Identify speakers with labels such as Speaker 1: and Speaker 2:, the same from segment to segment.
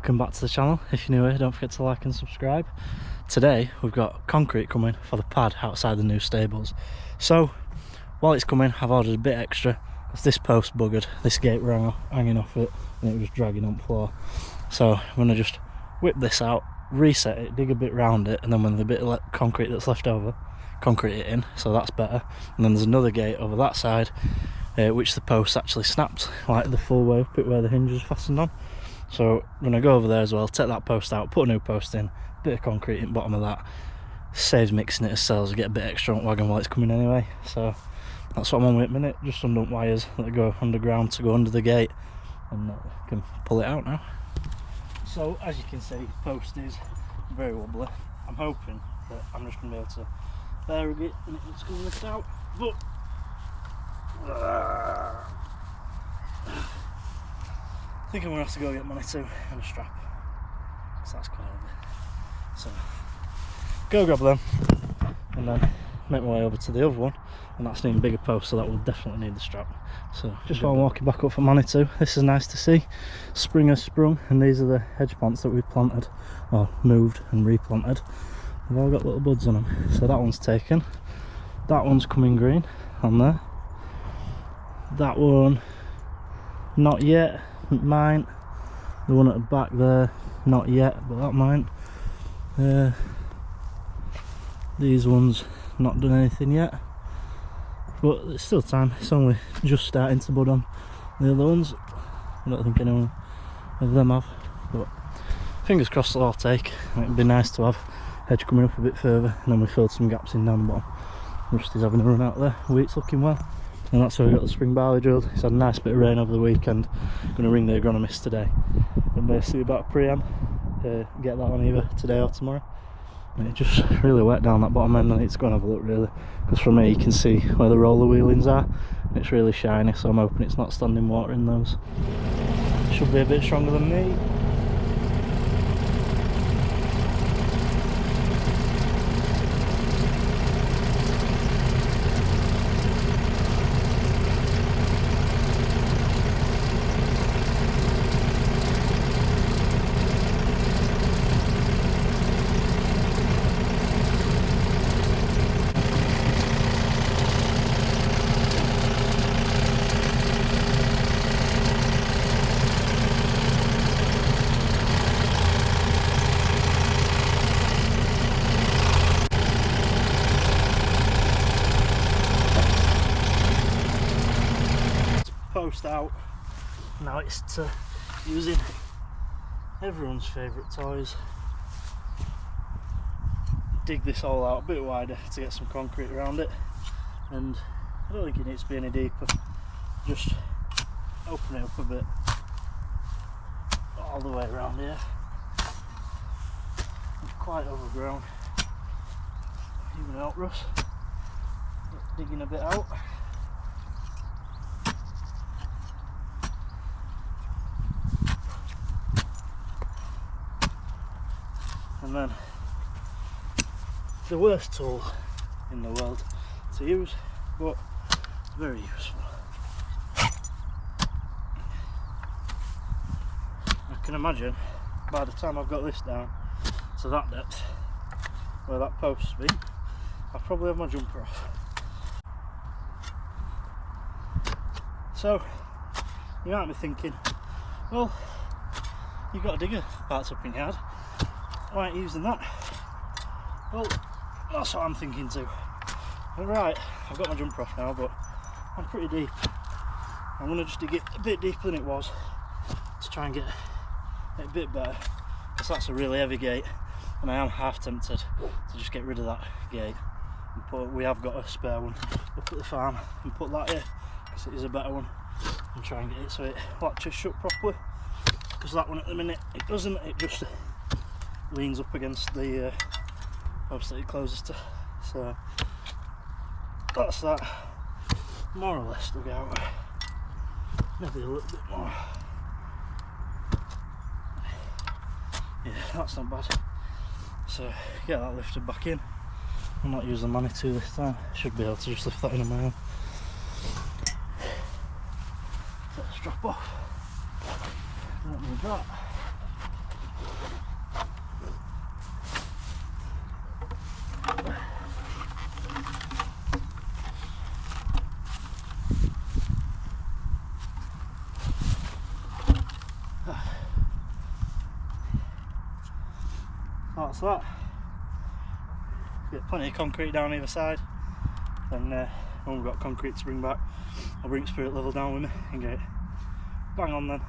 Speaker 1: welcome back to the channel. If you're new here, don't forget to like and subscribe. Today we've got concrete coming for the pad outside the new stables. So while it's coming, I've ordered a bit extra because this post buggered, this gate rang hanging off it and it was dragging on the floor. So I'm going to just whip this out, reset it, dig a bit round it, and then when the bit of concrete that's left over, concrete it in, so that's better. And then there's another gate over that side which the post actually snapped like the full way up it where the hinge is fastened on. So I'm going to go over there as well, take that post out, put a new post in, bit of concrete in the bottom of that. Saves mixing it as cells, get a bit extra on wagon while it's coming anyway. So that's what I'm on with at the minute, just undone wires that go underground to go under the gate, and can pull it out now. So as you can see, the post is very wobbly. I'm hoping that I'm just going to be able to bear it and it's going to lift out, but I think I'm going to have to go get money too and a strap, because that's quite heavy. So go grab them and then make my way over to the other one, and that's an even bigger post, so that will definitely need the strap. So just while I'm walking back up for Manitou, this is nice to see. Spring has sprung, and these are the hedge plants that we planted or moved and replanted. They've all got little buds on them. So that one's taken, that one's coming green on there, that one not yet, mine. The one at the back there, not yet, but that might. These ones not done anything yet, but it's still time. It's only just starting to bud on the other ones. I don't think anyone of them have, but fingers crossed they'll all take. It'd be nice to have hedge coming up a bit further, and then we filled some gaps in down the bottom. Rusty's having a run out there, wheat's looking well. And that's where we got the spring barley drilled. It's had a nice bit of rain over the weekend. I'm going to ring the agronomist today and see about pream, get that on either today or tomorrow. And it just really wet down that bottom end. I need to go and have a look really, because from here you can see where the roller wheelings are. It's really shiny, so I'm hoping it's not standing water in those. Should be a bit stronger than me. Post out. Now it's to using everyone's favourite toys. Dig this all out a bit wider to get some concrete around it, and I don't think it needs to be any deeper. Just open it up a bit all the way around here. It's quite overgrown. Even out, Russ. Digging a bit out. And then the worst tool in the world to use, but very useful. I can imagine by the time I've got this down to that depth where that post's been, I'll probably have my jumper off. So you might be thinking, well, you've got a digger parts up in your yard, why aren't you using that? Well, that's what I'm thinking too. Right, I've got my jumper off now, but I'm pretty deep. I'm going to just dig it a bit deeper than it was to try and get it a bit better, because that's a really heavy gate, and I am half tempted to just get rid of that gate and put, we have got a spare one up at the farm, and put that here because it is a better one, and try and get it so it latches shut properly, because that one at the minute it doesn't, it just leans up against the post that it closes to. So that's that, more or less dug out, maybe a little bit more. Yeah, that's not bad. So get that lifted back in. I'm not using Manitou this time, should be able to just lift that in on my own. Let's drop off, don't need that. that's that. Get plenty of concrete down either side. Then when we've got concrete to bring back, I'll bring spirit level down with me and get it bang on then.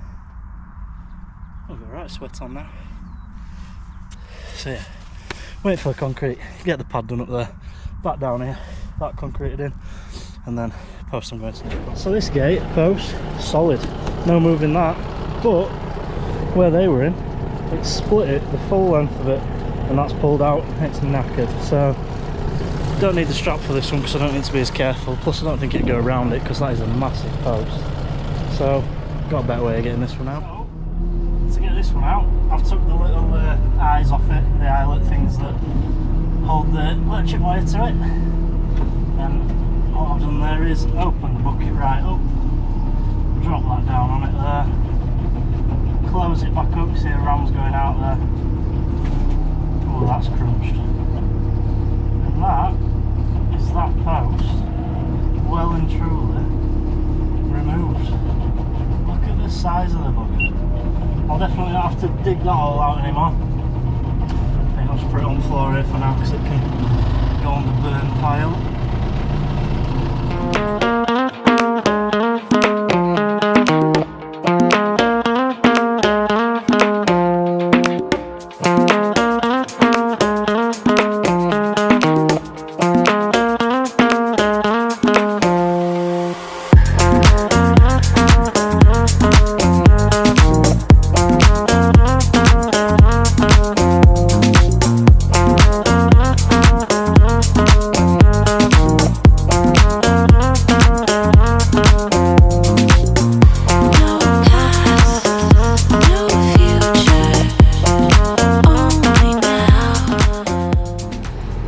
Speaker 1: I've got right sweat on now. So yeah, wait for the concrete, get the pad done up there, back down here, that concreted in, and then post I'm going to do. So this gate post, solid, no moving that, but where they were in, it's split it the full length of it, and that's pulled out, it's knackered. So don't need the strap for this one because I don't need to be as careful, plus I don't think it'd go around it because that is a massive post. So got a better way of getting this one out. So, to get this one out, I've took the little eyes off it, the eyelet things that hold the electric wire to it, and what I've done there is open the bucket right up, drop that down on it there, close it back up, see the ram's going out there. Oh, that's crunched. And that is that post well and truly removed. Look at the size of the bugger. I'll definitely not have to dig that all out anymore. I think I'll just put it on the floor here for now because it can go on the burn pile.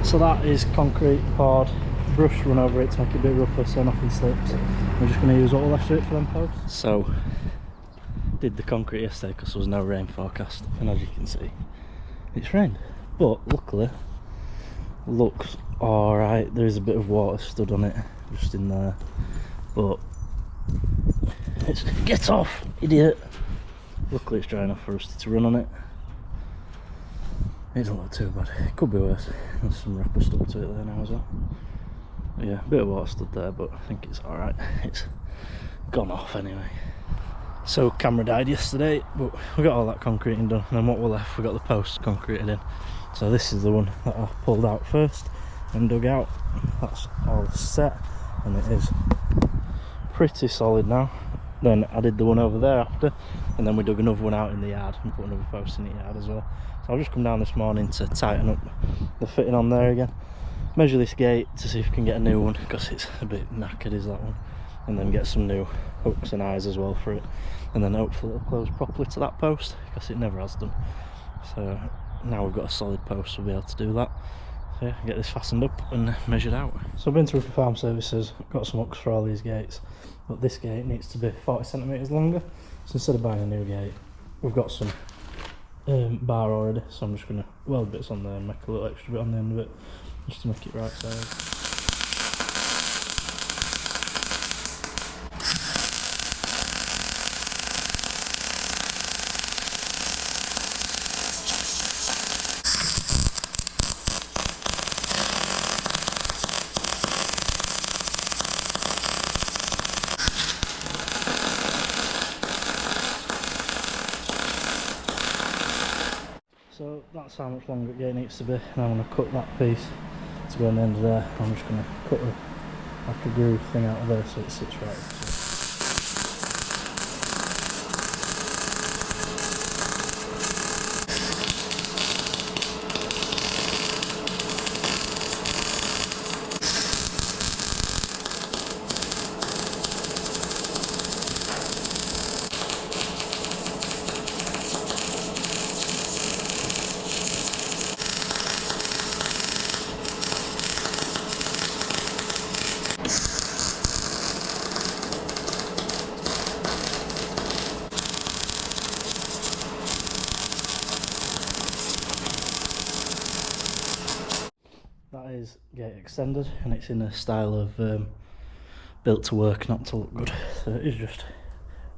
Speaker 1: So that is concrete poured, brush run over it to make it a bit rougher so nothing slips. We're just going to use what left of it for them posts. So, did the concrete yesterday because there was no rain forecast, and as you can see, it's rained. But luckily, looks alright. There is a bit of water stood on it, just in there. But, it's, get off, idiot! Luckily it's dry enough for us to run on it. It doesn't look too bad. It could be worse. There's some wrapper stuck to it there now as well. But yeah, a bit of water stood there, but I think it's alright. It's gone off anyway. So camera died yesterday, but we got all that concreting done, and then what we're left, we got the posts concreted in. So this is the one that I pulled out first and dug out. That's all set, and it is pretty solid now. Then I did the one over there after, and then we dug another one out in the yard and put another post in the yard as well. So I'll just come down this morning to tighten up the fitting on there again, measure this gate to see if we can get a new one because it's a bit knackered is that one, and then get some new hooks and eyes as well for it, and then hopefully it'll close properly to that post because it never has done. So now we've got a solid post, we'll be able to do that. So yeah, get this fastened up and measured out. So I've been to Roofer Farm Services, got some hooks for all these gates, but this gate needs to be 40 centimetres longer, so instead of buying a new gate, we've got some bar already, so I'm just going to weld bits on there and make a little extra bit on the end of it just to make it right size. So that's how much longer the gate needs to be, and I'm going to cut that piece to go on the end of there. I'm just going to cut like a groove thing out of there so it sits right. That is gate extended, and it's in a style of built to work, not to look good. So it is just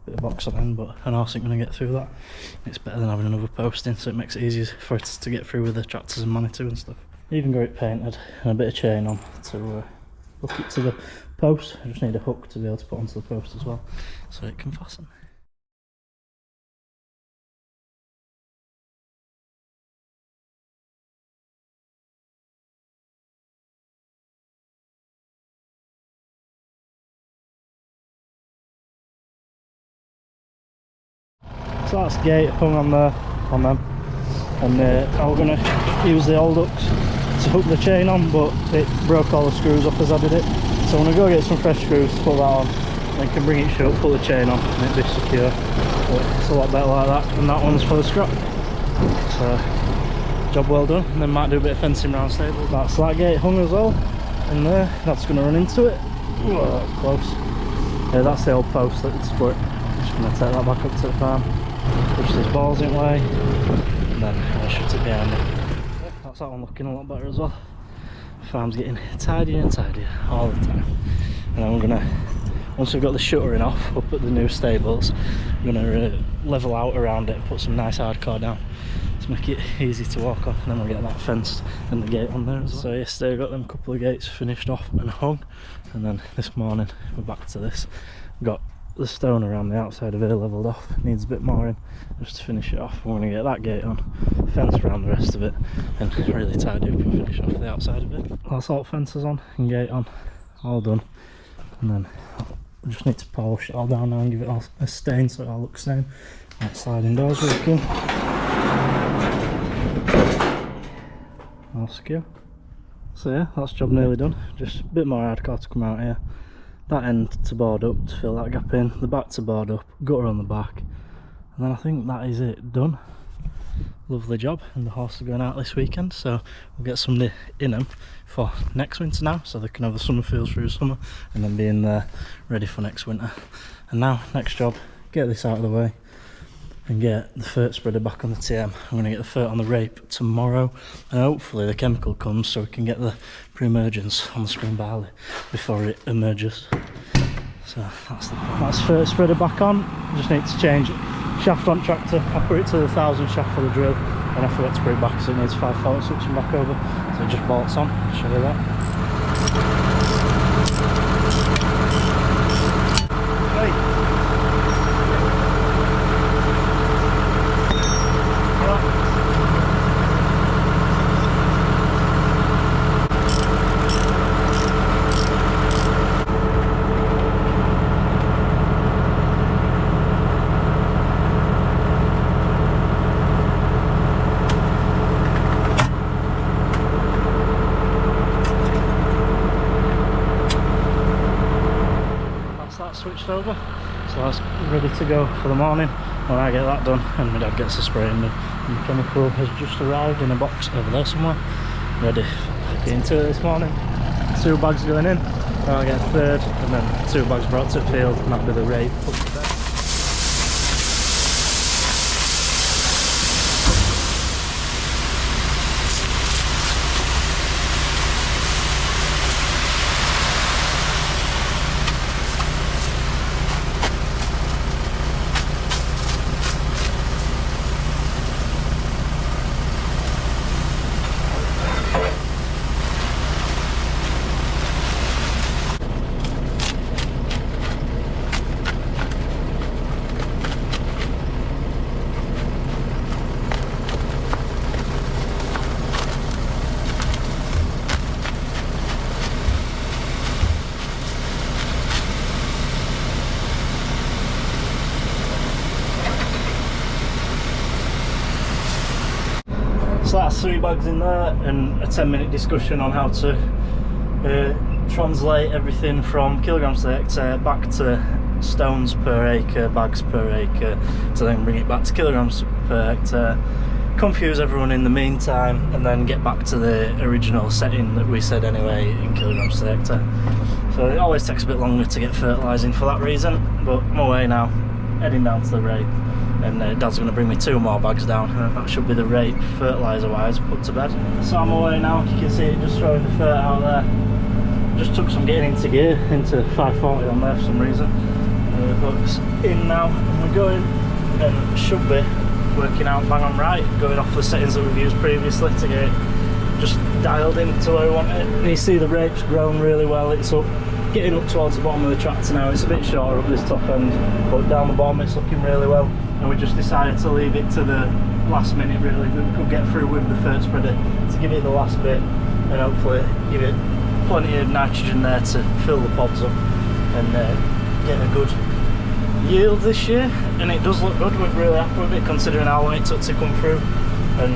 Speaker 1: bit of box on end, but an horse ain't going to get through that. It's better than having another post in, so it makes it easier for it to get through with the tractors and Manitou and stuff. Even got it painted and a bit of chain on to hook it to the post. I just need a hook to be able to put onto the post as well, so it can fasten. So that's the gate hung on there, on them, and I was going to use the old hooks to hook the chain on, but it broke all the screws off as I did it. So I'm going to go get some fresh screws to put that on, then can bring it shut, pull the chain on and it'll be secure. But it's a lot better like that, and that one's for the scrap. So job well done, and then might do a bit of fencing around stable. That's that gate hung as well, in there, that's going to run into it. Whoa, that's close. Yeah, that's the old post that split. Just going to take that back up to the farm. Push these balls in way, and then I'll shut it behind me. That's that one looking a lot better as well. The farm's getting tidier and tidier all the time. And then we're gonna, once we've got the shuttering off up at the new stables, we're gonna level out around it and put some nice hardcore down to make it easy to walk on, and then we'll get that fenced and the gate on there as well. So yesterday I got them couple of gates finished off and hung, and then this morning we're back to this. We've got the stone around the outside of here leveled off, it needs a bit more in just to finish it off. We're going to get that gate on, fence around the rest of it, and really tidy up and finish off the outside of it. That's all fences on and gate on, all done, and then we just need to polish it all down now and give it all a stain so it all looks the same. That sliding doors working, all secure. So yeah, that's job nearly done, just a bit more hardcore to come out here. That end to board up to fill that gap in, the back to board up, gutter on the back, and then I think that is it, done. Lovely job, and the horse are going out this weekend, so we'll get somebody in them for next winter now, so they can have the summer fields through summer and then be in there ready for next winter. And now, next job, get this out of the way and get the fert spreader back on the TM. I'm going to get the fert on the rape tomorrow, and hopefully the chemical comes so we can get the pre-emergence on the spring barley before it emerges. So that's the plan. That's fert spreader back on. Just need to change it. Shaft on tractor, I put it to the 1000 shaft for the drill, and I forgot to put it back so it needs 5/4 switching back over, so it just bolts on. I'll show you that. Switched over, so that's ready to go for the morning when I get that done, and my dad gets the spraying me. And the chemical has just arrived in a box over there somewhere, ready for getting to it this morning. 2 bags going in, I'll get a third, and then 2 bags brought to the field, and that'll be the rate put to bed. So that's 3 bags in there, and a 10-minute discussion on how to translate everything from kilograms per hectare back to stones per acre, bags per acre, to then bring it back to kilograms per hectare, confuse everyone in the meantime, and then get back to the original setting that we said anyway in kilograms per hectare. So it always takes a bit longer to get fertilising for that reason, but I'm away now, heading down to the rape. And Dad's going to bring me 2 more bags down, and that should be the rate fertiliser wise put to bed. So I'm away now, you can see it just throwing the fert out there. Just took some getting into gear, into 540 on there for some reason. but it's in now, and we're going, and should be working out bang on right, going off the settings that we've used previously to get it just dialed in to where we want it. And you see the rape's grown really well. It's up, getting up towards the bottom of the tractor now. It's a bit shorter up this top end, but down the bottom it's looking really well. And we just decided to leave it to the last minute really. We could get through with the fert spreader to give it the last bit and hopefully give it plenty of nitrogen there to fill the pods up and get a good yield this year. And it does look good. We're really happy with it considering how long it took to come through. And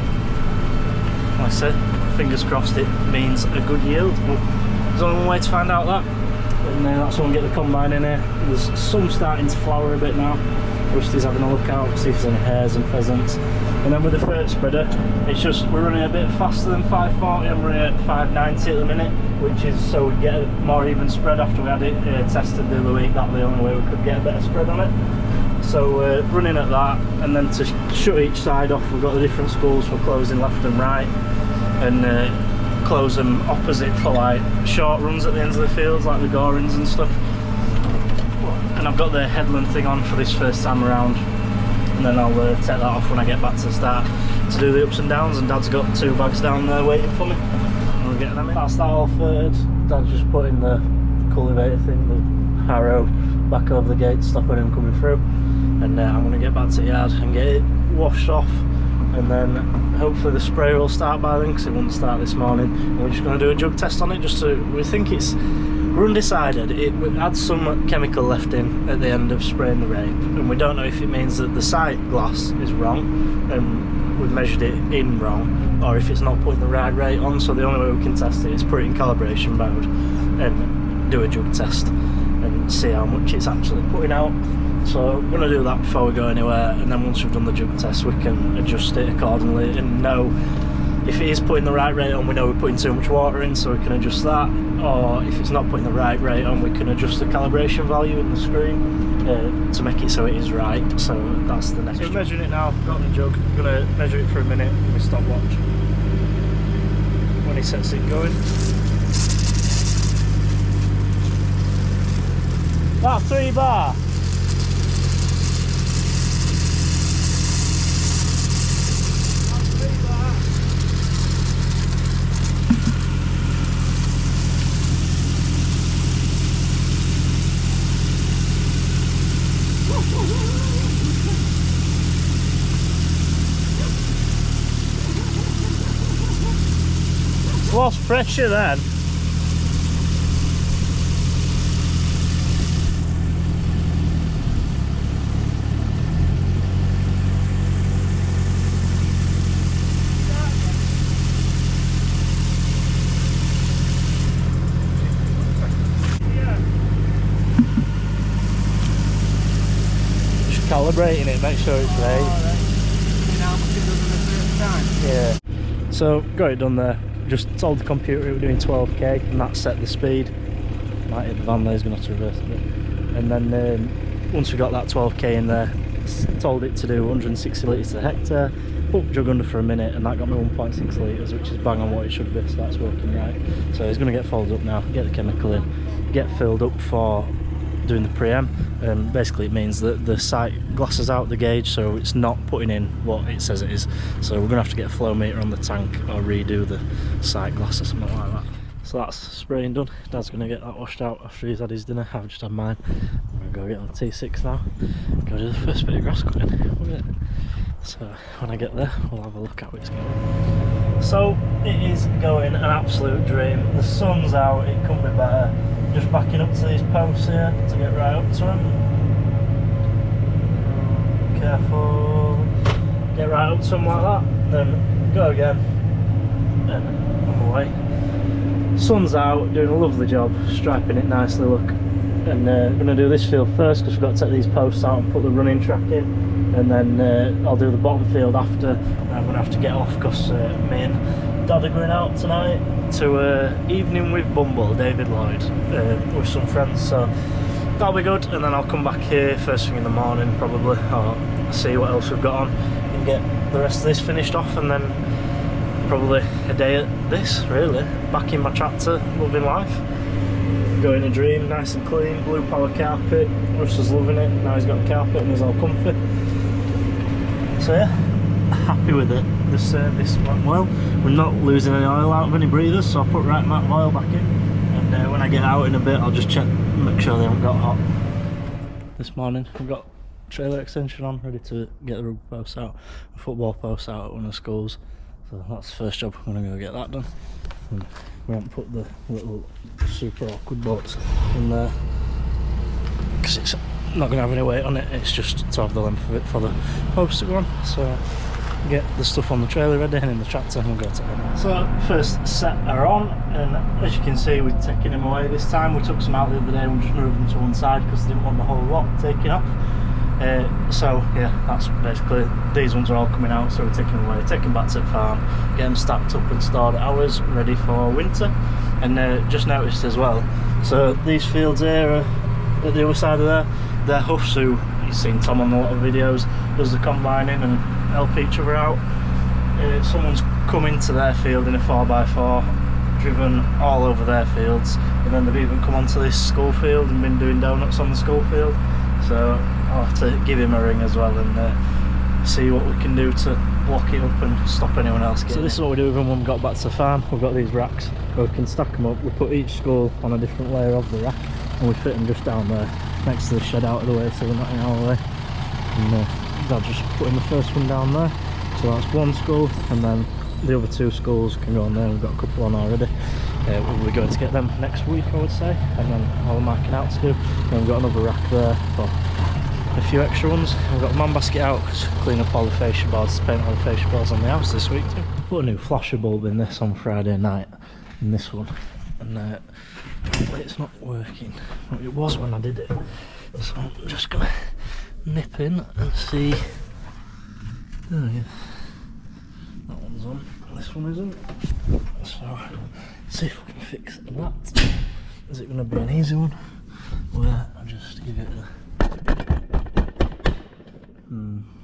Speaker 1: like I said, fingers crossed it means a good yield. But there's only one way to find out that, and that's when we get the combine in here. There's some starting to flower a bit now. Rusty's having a look out, see if there's any hares and pheasants. And then with the fert spreader, it's just we're running a bit faster than 540. I'm running at 590 at the minute, which is so we get a more even spread after we had it tested the other week. That's the only way we could get a better spread on it. So running at that, and then to shut each side off, we've got the different spools for closing left and right, and close them opposite for like short runs at the ends of the fields, like the gorings and stuff. And I've got the headland thing on for this first time around, and then I'll take that off when I get back to the start to do the ups and downs. And Dad's got 2 bags down there waiting for me, and we'll get them in. That's that all ferted. Dad's just putting the cultivator thing, the harrow, back over the gate to stop him coming through. And I'm going to get back to the yard and get it washed off, and then hopefully the spray will start by then, because it wouldn't start this morning. And we're just going to do a jug test on it, just so we think we're undecided. It had some chemical left in at the end of spraying the rape, and we don't know if it means that the sight glass is wrong and we've measured it in wrong, or if it's not putting the right rate on. So the only way we can test it is put it in calibration mode and do a jug test and see how much it's actually putting out. So we're going to do that before we go anywhere, and then once we've done the jug test we can adjust it accordingly and know if it is putting the right rate on. We know we're putting too much water in, so we can adjust that, or if it's not putting the right rate on, we can adjust the calibration value in the screen to make it so it is right. So that's the next. So we're measuring it now, got the jug, I'm going to measure it for a minute with my stopwatch. When he sets it going. About 3 bar. Lost pressure then. Just calibrating it, make sure it's right. Yeah. So got it done there. Just told the computer it was doing 12k, and that set the speed. Might hit the van there, he's going to have to reverse a bit. And then once we got that 12k in there, told it to do 160 litres a hectare, put jug under for a minute, and that got me 1.6 litres, which is bang on what it should be, so that's working right. So he's going to get folded up now, get the chemical in, get filled up for doing the pre-em. Basically it means that the sight glasses out the gauge, so it's not putting in what it says it is. So we're going to have to get a flow meter on the tank or redo the sight glass or something like that. So that's spraying done. Dad's going to get that washed out after he's had his dinner. I've just had mine. I'm going to go get on the T6 now, go do the first bit of grass cutting. So when I get there we'll have a look at how it's going. So it is going an absolute dream. The sun's out, it couldn't be better. Just backing up to these posts here to get right up to them. Careful. Get right up to them like that. Then go again. And I'm away. Sun's out, doing a lovely job, striping it nicely, look. And I'm going to do this field first because we've got to take these posts out and put the running track in. And then I'll do the bottom field after. I'm going to have to get off because me and Dad are going out tonight to evening with Bumble, David Lloyd, with some friends, so that'll be good. And then I'll come back here first thing in the morning probably, or see what else we've got on and get the rest of this finished off, and then probably a day at this really, back in my tractor, loving life. Good. enjoying a dream, nice and clean, blue power carpet. Russ is loving it. Now he's got a carpet and he's all comfy. So yeah, happy with it. The service went well. We're not losing any oil out of any breathers, so I'll put right amount of oil back in. And when I get out in a bit, I'll just check, make sure they haven't got hot. This morning we've got trailer extension on, ready to get the rugby posts out, the football posts out at one of the schools. So that's the first job. I'm gonna go get that done. And we haven't put the little super awkward bolts in there because it's not gonna have any weight on it. It's just to have the length of it for the post to go on. So get the stuff on the trailer ready and in the tractor and we'll go to it. So first set are on, and as you can see we're taking them away this time. We took some out the other day and we just moved them to one side because they didn't want the whole lot taken off. So yeah, that's basically, these ones are all coming out, so we're taking them away, taking them back to the farm, get them stacked up and stored at ours, ready for winter. And just noticed as well, so these fields here are at the other side of there, they're Huffs who, you've seen Tom on a lot of videos, does the combining and help each other out. Someone's come into their field in a 4x4, driven all over their fields, and then they've even come onto this school field and been doing donuts on the school field. So I'll have to give him a ring as well and see what we can do to block it up and stop anyone else getting. So this is what we do with them when we got back to the farm. We've got these racks where we can stack them up. We put each school on a different layer of the rack and we fit them just down there next to the shed out of the way, so they're not in our way. And I'll just put in the first one down there. So that's one school, and then the other two schools can go on there. We've got a couple on already. We'll be going to get them next week, I would say, and then all the marking out to do. And we've got another rack there for a few extra ones. We've got a man basket out to clean up all the fascia boards, to paint all the fascia boards on the house this week too. Put a new flasher bulb in this on Friday night, in this one, and it's not working. It was when I did it, so I'm just gonna nip in and see. Oh yeah, that one's on, this one isn't. So see if we can fix that. Is it going to be an easy one where I just give it a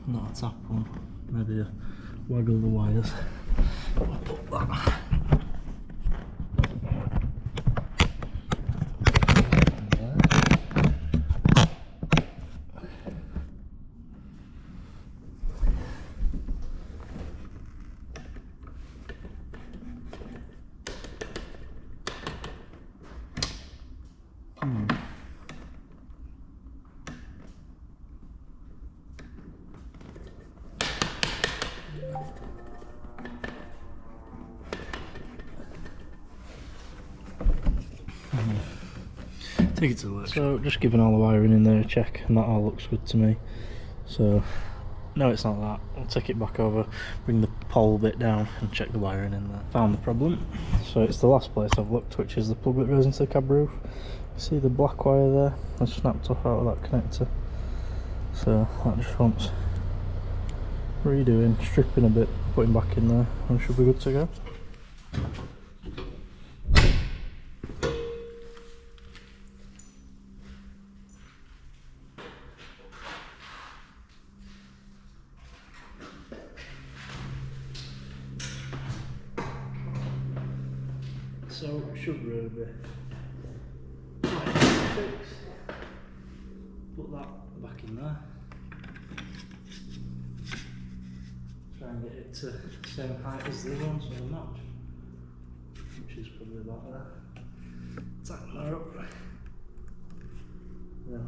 Speaker 1: not a tap one, maybe a waggle the wires. I'll put that. Take it to the work. So just giving all the wiring in there a check, and that all looks good to me. So no, it's not that. I'll take it back over, bring the pole bit down and check the wiring in there. Found the problem. So it's the last place I've looked, which is the plug that goes into the cab roof. See the black wire there? I snapped off out of that connector. So that just wants redoing, stripping a bit, putting back in there, and should be good to go. So it should really be fixed. Put that back in there. Try and get it to the same height as the other one, so they match. Which is probably about there. Tighten that up. Then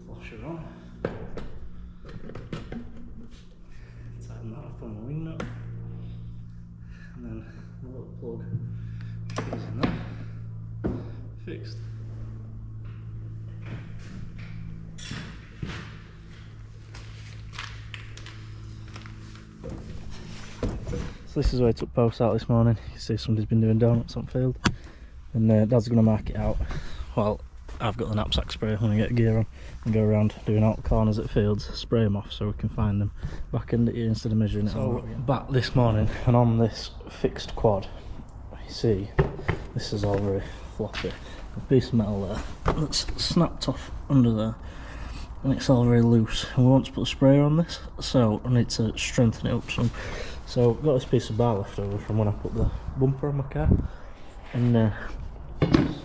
Speaker 1: flush it on. Tighten that up on the wing nut. And then a little plug goes in there, fixed. So this is where I took posts out this morning. You can see somebody's been doing donuts on field, and Dad's going to mark it out. Well, I've got the knapsack sprayer when I get gear on and go around doing out the corners at fields, spray them off so we can find them back in here instead of measuring it. So back this morning, and on this fixed quad, you see this is all very floppy. A piece of metal there that's snapped off under there, and it's all very loose, and we want to put a sprayer on this, so I need to strengthen it up some. So I've got this piece of bar left over from when I put the bumper on my car, and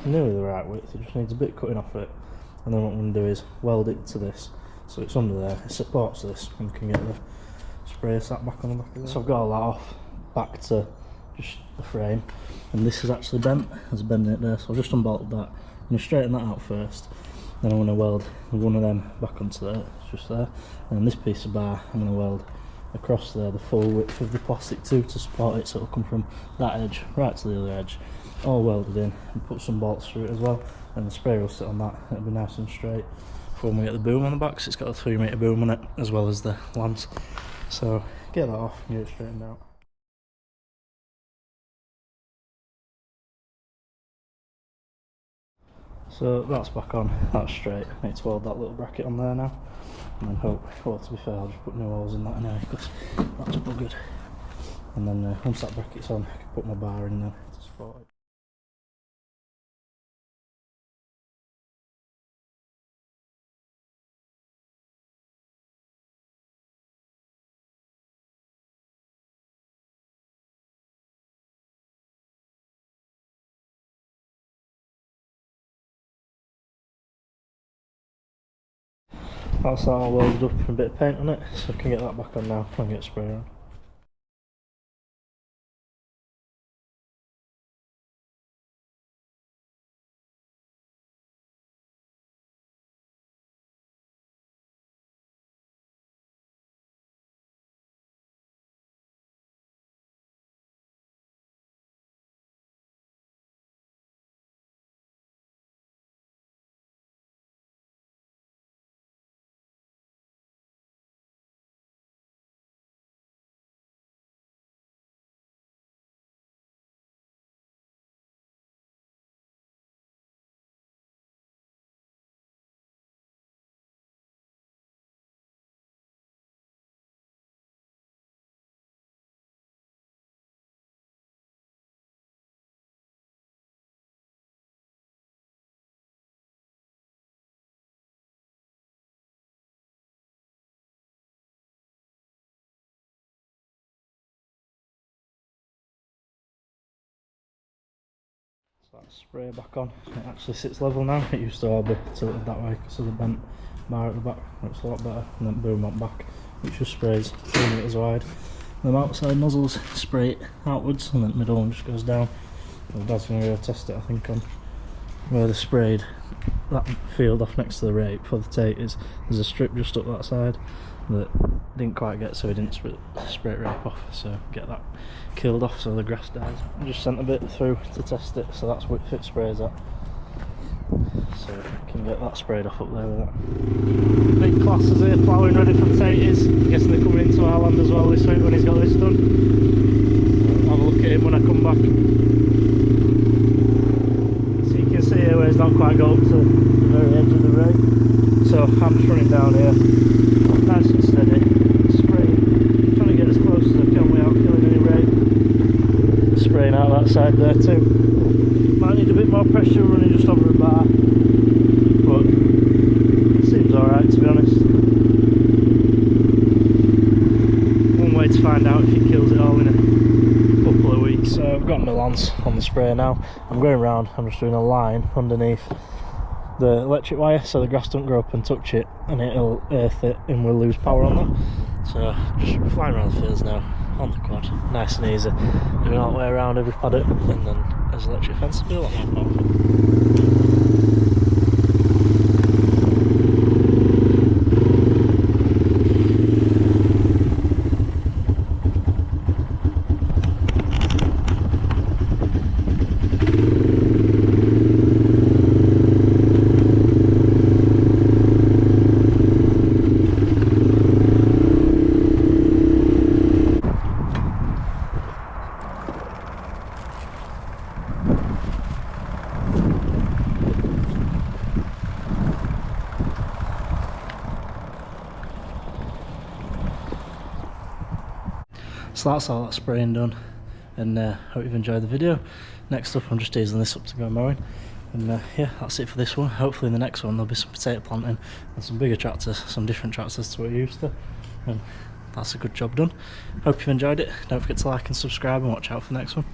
Speaker 1: nearly the right width, it just needs a bit cutting off it. And then what I'm going to do is weld it to this, so it's under there, it supports this, and we can get the spray sat back on the back of it. So I've got all that off, back to just the frame, and this is actually bent, there's a bend in it there, so I've just unbolted that. I'm going to straighten that out first, then I'm going to weld one of them back onto there, it's just there, and then this piece of bar I'm going to weld across there the full width of the plastic too to support it, so it'll come from that edge right to the other edge, all welded in, and put some bolts through it as well, and the spray will sit on that, it'll be nice and straight for when we get the boom on the back, so it's got a 3 metre boom on it as well as the lance. So get that off and get it straightened out. So that's back on, that's straight. I need to weld that little bracket on there now, and then hope, well, to be fair, I'll just put new holes in that anyway because that's buggered. And then once that bracket's on, I can put my bar in there to support it. That's that all welded up and a bit of paint on it, so I can get that back on now and get spray on. So that's spray back on, it actually sits level now, it used to all be tilted that way because of the bent bar at the back, it's a lot better, and then boom on back, which just sprays 3 metres wide. And the outside nozzles spray it outwards and then the middle one just goes down. Well, Dad's going to go test it I think on where they sprayed that field off next to the rape for the taters. There's a strip just up that side that didn't quite get, so we didn't spray it rape off, so get that killed off so the grass dies. I just sent a bit through to test it, so that's what it sprays at, so we can get that sprayed off up there with that. Big classes here ploughing ready for the taters. I'm guessing they're coming into our land as well this week when he's got this done. I'll have a look at him when I come back. So you can see here where he's not quite got up to the very edge of the rape, so I'm just running down here nice and steady, spraying, trying to get as close as I can without killing any rape. Spraying out that side there too. Might need a bit more pressure running just over a bar, but it seems alright to be honest. One way to find out if he kills it all in a couple of weeks. So I've got my lance on the sprayer now. I'm going round, I'm just doing a line underneath the electric wire so the grass don't grow up and touch it and it'll earth it and we'll lose power on that. So just flying around the fields now on the quad, nice and easy, doing all the way around every paddock, and then as electric fence will be a lot more powerful. So that's all that spraying done, and hope you've enjoyed the video. Next up I'm just easing this up to go mowing, and yeah, that's it for this one. Hopefully in the next one there'll be some potato planting and some bigger tractors, some different tractors to what you're used to, and that's a good job done. Hope you've enjoyed it. Don't forget to like and subscribe and watch out for the next one.